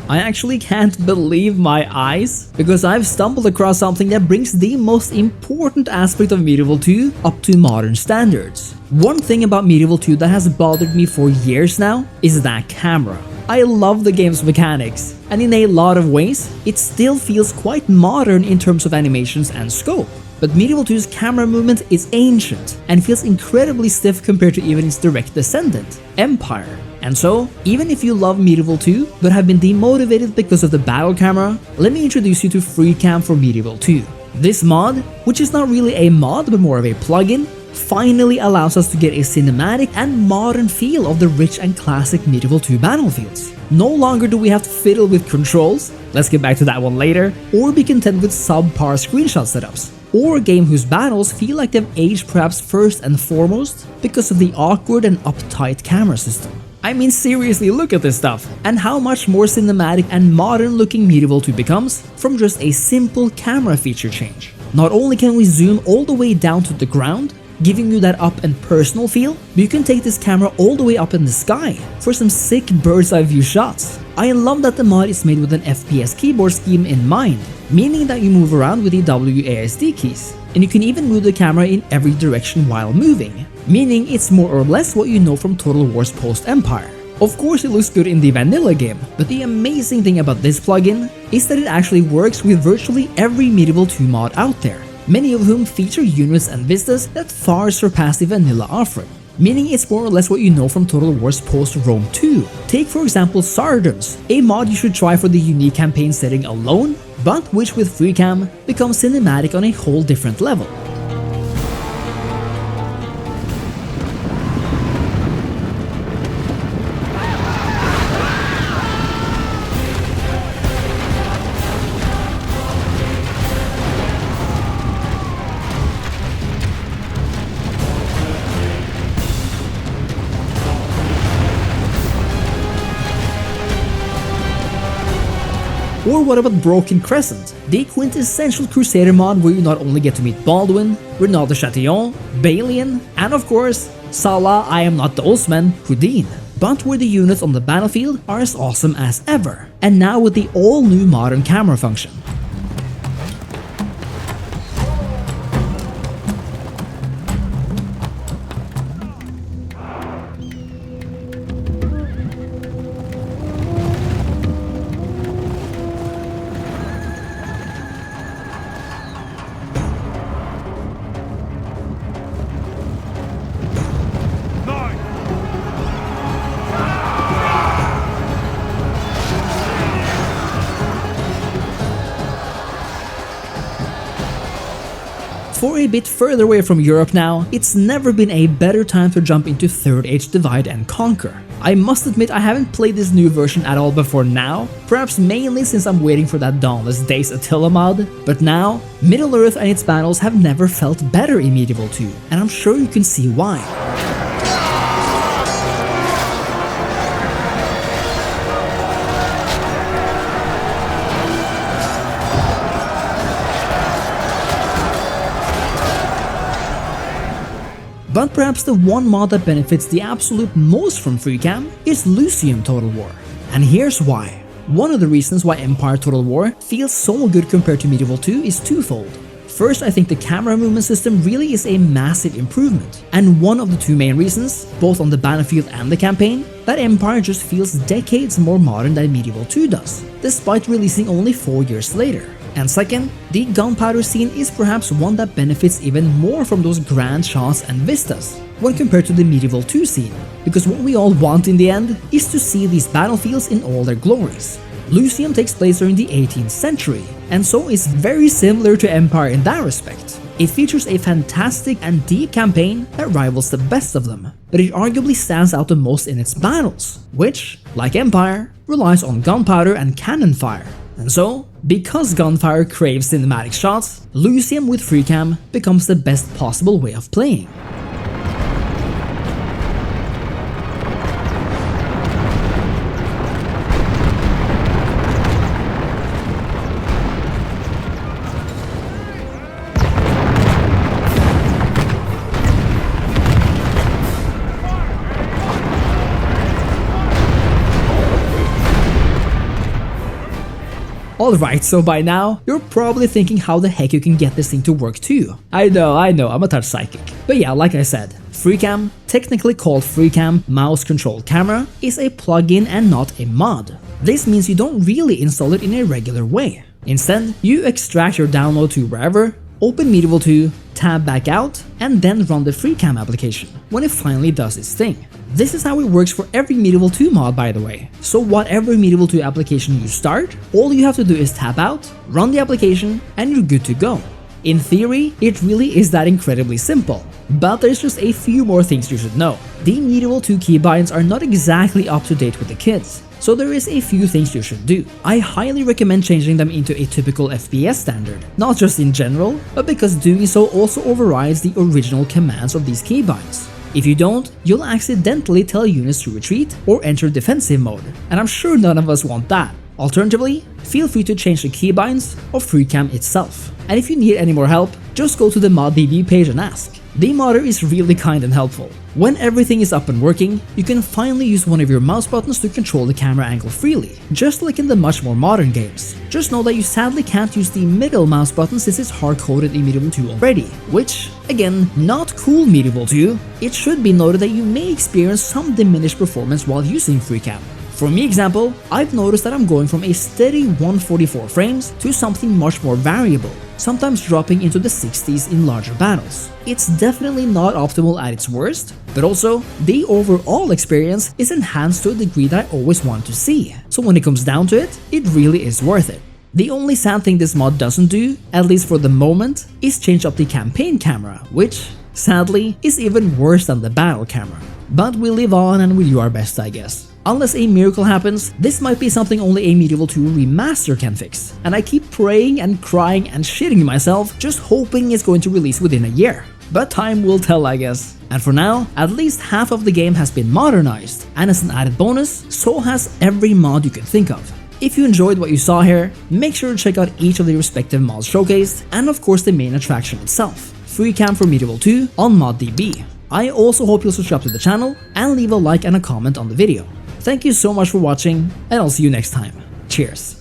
I actually can't believe my eyes, because I've stumbled across something that brings the most important aspect of Medieval 2 up to modern standards. One thing about Medieval 2 that has bothered me for years now is that camera. I love the game's mechanics, and in a lot of ways, it still feels quite modern in terms of animations and scope. But Medieval 2's camera movement is ancient and feels incredibly stiff compared to even its direct descendant, Empire. And so, even if you love Medieval 2 but have been demotivated because of the battle camera, let me introduce you to Freecam for Medieval 2. This mod, which is not really a mod but more of a plugin, finally allows us to get a cinematic and modern feel of the rich and classic Medieval 2 battlefields. No longer do we have to fiddle with controls, let's get back to that one later, or be content with subpar screenshot setups, or a game whose battles feel like they've aged perhaps first and foremost because of the awkward and uptight camera system. I mean, seriously, look at this stuff, and how much more cinematic and modern looking Medieval 2 becomes from just a simple camera feature change. Not only can we zoom all the way down to the ground, giving you that up and personal feel, but you can take this camera all the way up in the sky for some sick bird's eye view shots. I love that the mod is made with an FPS keyboard scheme in mind, meaning that you move around with the WASD keys, and you can even move the camera in every direction while moving, meaning it's more or less what you know from Total War's post-Empire. Of course it looks good in the vanilla game, but the amazing thing about this plugin is that it actually works with virtually every Medieval 2 mod out there, many of whom feature units and vistas that far surpass the vanilla offering, meaning it's more or less what you know from Total War's post-Rome 2. Take for example Sardons, a mod you should try for the unique campaign setting alone, but which with Freecam becomes cinematic on a whole different level. Or what about Broken Crescent, the quintessential Crusader mod where you not only get to meet Baldwin, Renaud de Chatillon, Balian, and of course, Salah I am not Dosman, Houdin, but where the units on the battlefield are as awesome as ever, and now with the all-new modern camera function. For a bit further away from Europe now, it's never been a better time to jump into Third Age Divide and Conquer. I must admit I haven't played this new version at all before now, perhaps mainly since I'm waiting for that Dauntless Days Attila mod, but now, Middle-earth and its battles have never felt better in Medieval 2, and I'm sure you can see why. But perhaps the one mod that benefits the absolute most from Freecam is Lucium Total War. And here's why. One of the reasons why Empire Total War feels so good compared to Medieval 2 is twofold. First, I think the camera movement system really is a massive improvement, and one of the two main reasons, both on the battlefield and the campaign, that Empire just feels decades more modern than Medieval 2 does, despite releasing only 4 years later. And second, the gunpowder scene is perhaps one that benefits even more from those grand shots and vistas when compared to the Medieval 2 scene, because what we all want in the end is to see these battlefields in all their glories. Lucium takes place during the 18th century, and so is very similar to Empire in that respect. It features a fantastic and deep campaign that rivals the best of them, but it arguably stands out the most in its battles, which, like Empire, relies on gunpowder and cannon fire. And so, because gunfire craves cinematic shots, Lucium with Freecam becomes the best possible way of playing. Alright, so by now, you're probably thinking how the heck you can get this thing to work too. I know, I'm a touch psychic. But yeah, like I said, Freecam, technically called Freecam mouse-controlled camera, is a plugin and not a mod. This means you don't really install it in a regular way. Instead, you extract your download to wherever, open Medieval 2, tab back out, and then run the Freecam application when it finally does its thing. This is how it works for every Medieval 2 mod, by the way. So whatever Medieval 2 application you start, all you have to do is tap out, run the application, and you're good to go. In theory, it really is that incredibly simple. But there's just a few more things you should know. The Medieval 2 keybinds are not exactly up to date with the kids, so there is a few things you should do. I highly recommend changing them into a typical FPS standard, not just in general, but because doing so also overrides the original commands of these keybinds. If you don't, you'll accidentally tell units to retreat or enter defensive mode, and I'm sure none of us want that. Alternatively, feel free to change the keybinds of Freecam itself. And if you need any more help, just go to the ModDB page and ask. The modder is really kind and helpful. When everything is up and working, you can finally use one of your mouse buttons to control the camera angle freely, just like in the much more modern games. Just know that you sadly can't use the middle mouse button since it's hard-coded in Medieval 2 already, which, again, not cool Medieval 2. It should be noted that you may experience some diminished performance while using Freecam. For me example, I've noticed that I'm going from a steady 144 frames to something much more variable, sometimes dropping into the 60s in larger battles. It's definitely not optimal at its worst, but also, the overall experience is enhanced to a degree that I always want to see, so when it comes down to it, it really is worth it. The only sad thing this mod doesn't do, at least for the moment, is change up the campaign camera, which, sadly, is even worse than the battle camera. But we live on and we do our best, I guess. Unless a miracle happens, this might be something only a Medieval 2 remaster can fix, and I keep praying and crying and shitting myself, just hoping it's going to release within a year. But time will tell, I guess. And for now, at least half of the game has been modernized, and as an added bonus, so has every mod you can think of. If you enjoyed what you saw here, make sure to check out each of the respective mods showcased, and of course the main attraction itself, Freecam for Medieval 2 on ModDB. I also hope you'll subscribe to the channel and leave a like and a comment on the video. Thank you so much for watching, and I'll see you next time. Cheers!